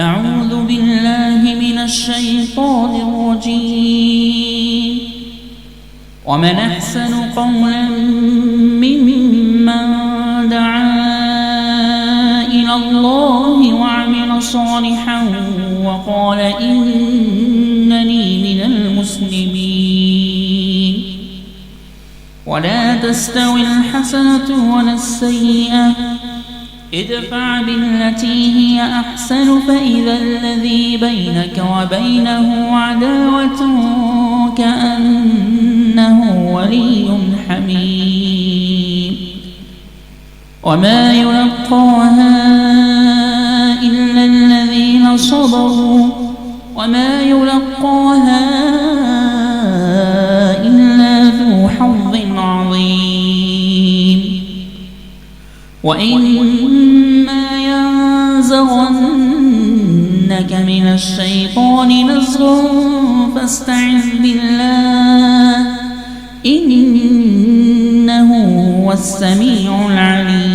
أعوذ بالله من الشيطان الرجيم. ومن أحسن قولا ممن دعا إلى الله وعمل صالحا وقال إنني من المسلمين. ولا تستوي الحسنة ولا السيئة، ادفع بالتي هي أحسن فإذا الذي بينك وبينه عداوة كأنه ولي حميم. وما يلقاها إلا الذين صبروا وما يلقاها إلا ذو حظ عظيم. وإما ينزغنك من الشيطان نزغ فاستعذ بالله إنه هو السميع العليم.